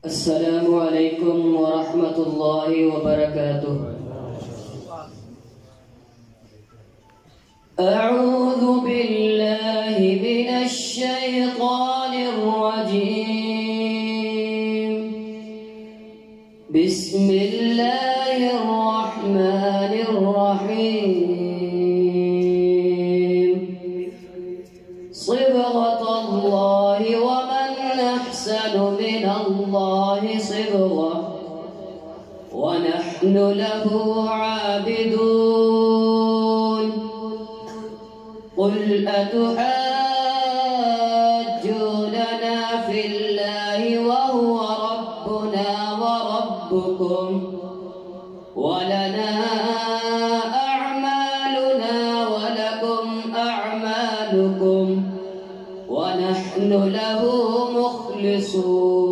السلام عليكم ورحمة الله وبركاته. أعوذ بالله من الشيطان الرجيم. بسم الله الرحمن الرحيم. صبغة الله ومن أحسن من الله صبغة ونحن له عابدون. قل أتحاجوننا في الله وهو ربنا وربكم ولنا أعمالنا ولكم أعمالكم ونحن له مخلصون.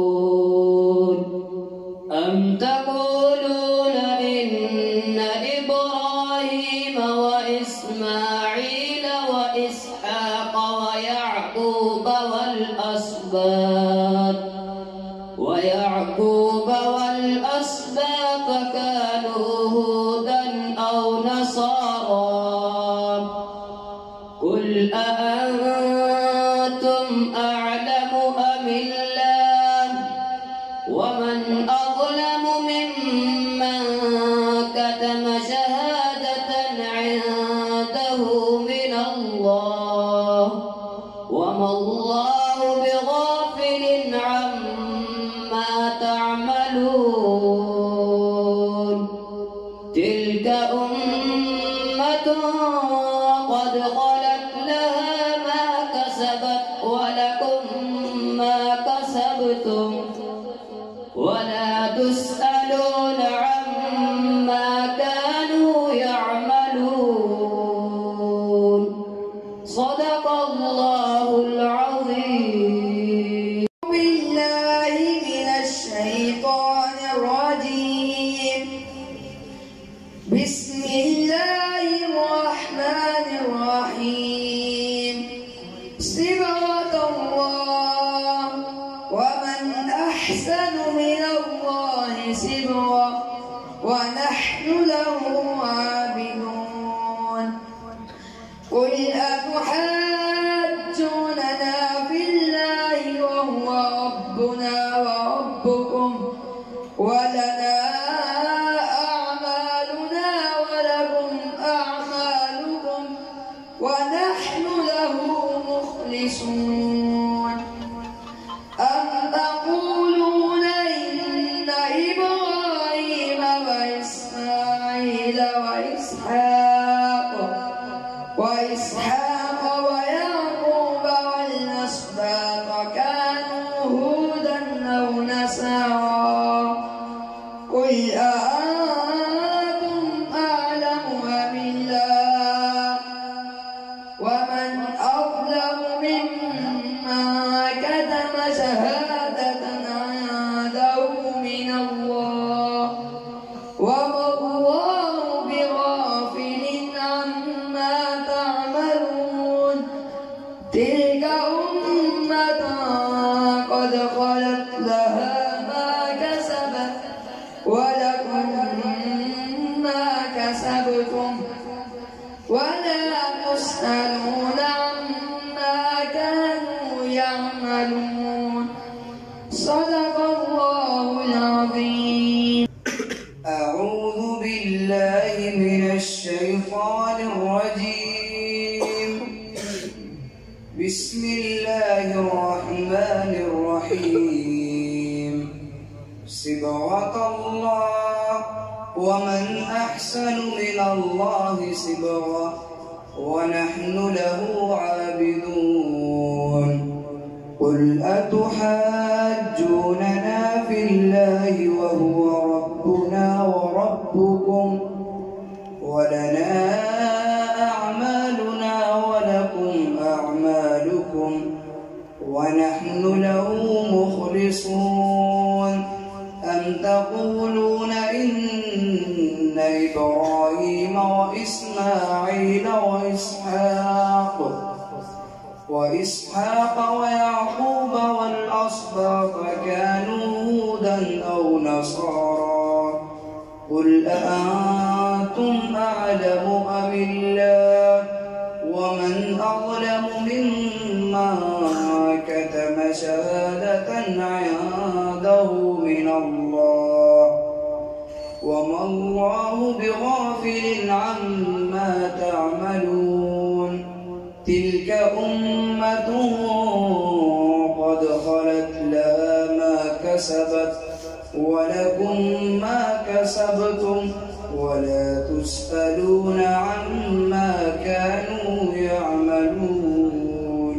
أم تقولون إن إبراهيم وإسماعيل وإسحاق ويعقوب والأسباط كانوا هودا أو نصارى؟ قل أأنتم أعلم أم الله؟ ومن أظلم ممن كتم شهادة عنده من الله وما الله بغافل عما تعملون. تلك أمة قد خلت لها ما كسبت ولكم ما كسبتم ولا تسألون عما كانوا يعملون. صدق الله العظيم. بالله من الشيطان الرجيم. بسم الله الرحمن الرحيم. صبغة الله ومن أحسن من الله صبغة ونحن له عابدون. قل أتحاجوننا في الله وهو ربنا وربكم ولنا أعمالنا ولكم أعمالكم ونحن له مخلصون. أم تقولون إن إبراهيم وإسماعيل وإسحاق ويعقوب والأسباط كانوا هودا أو نصارى؟ قل أأنتم أعلم أم الله؟ ومن أظلم ممن كتم شهادة عنده من الله وما الله بغافل عما تعملون. تلك أمة قد خلت لها ما كسبت ولكم ما كسبتم ولا تسألون عما كانوا يعملون. صدق الله العظيم. أعوذ بالله من الشيطان الرجيم. بسم الله الرحمن الرحيم. صبغة الله ومن أحسن من الله صبغة ونحن له عابدون. قل أتحاجوننا في الله وهو ربنا وربكم ولنا أعمالنا ولكم أعمالكم ونحن له مخلصون. أم تقولون إن إبراهيم وإسماعيل وإسحاق ويعقوب والأسباط كانوا هودا أو نصارى قل أأنتم أعلم أم الله ومن أظلم ممن كتم شهادة عنده من الله وما الله بغافل عما تعملون تلك أمة قد خلت لها ما كسبت ولكم ما كسبتم ولا تسألون عما كانوا يعملون.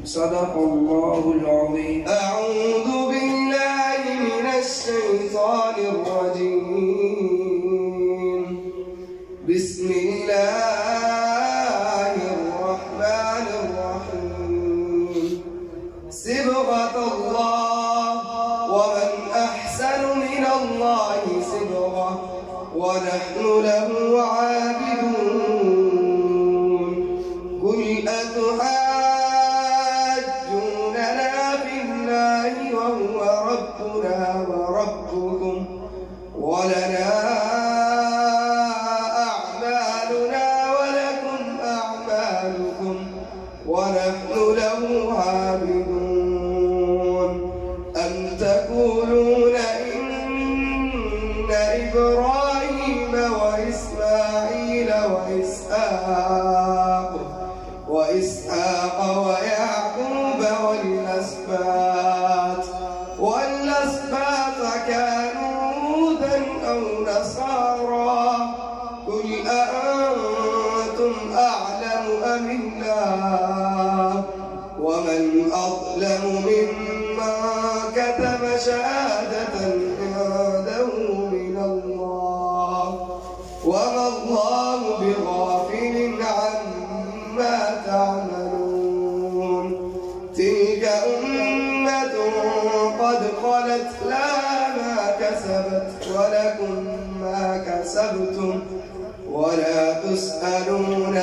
صدق الله العظيم. أعوذ بالله من الشيطان الرجيم. بسم الله الرحمن الرحيم. صبغة الله ومن أحسن من الله صبغة ونحن له عابدون. قل أتحاجوننا في الله وهو ربنا وربكم ولنا أعمالنا ولكم أعمالكم ونحن له عابدون. أم تقولون إن إبراهيم وإسماعيل وإسحاق ويعقوب والأسباط كانوا هودا أو نصارى قل أأنتم أعلم أم الله ومن أظلم ممن كتم شهادة عنده من الله وما الله بغافل عما تعملون. تلك أمة قد خلت لها ما كسبت ولكم ما كسبتم ولا تسألون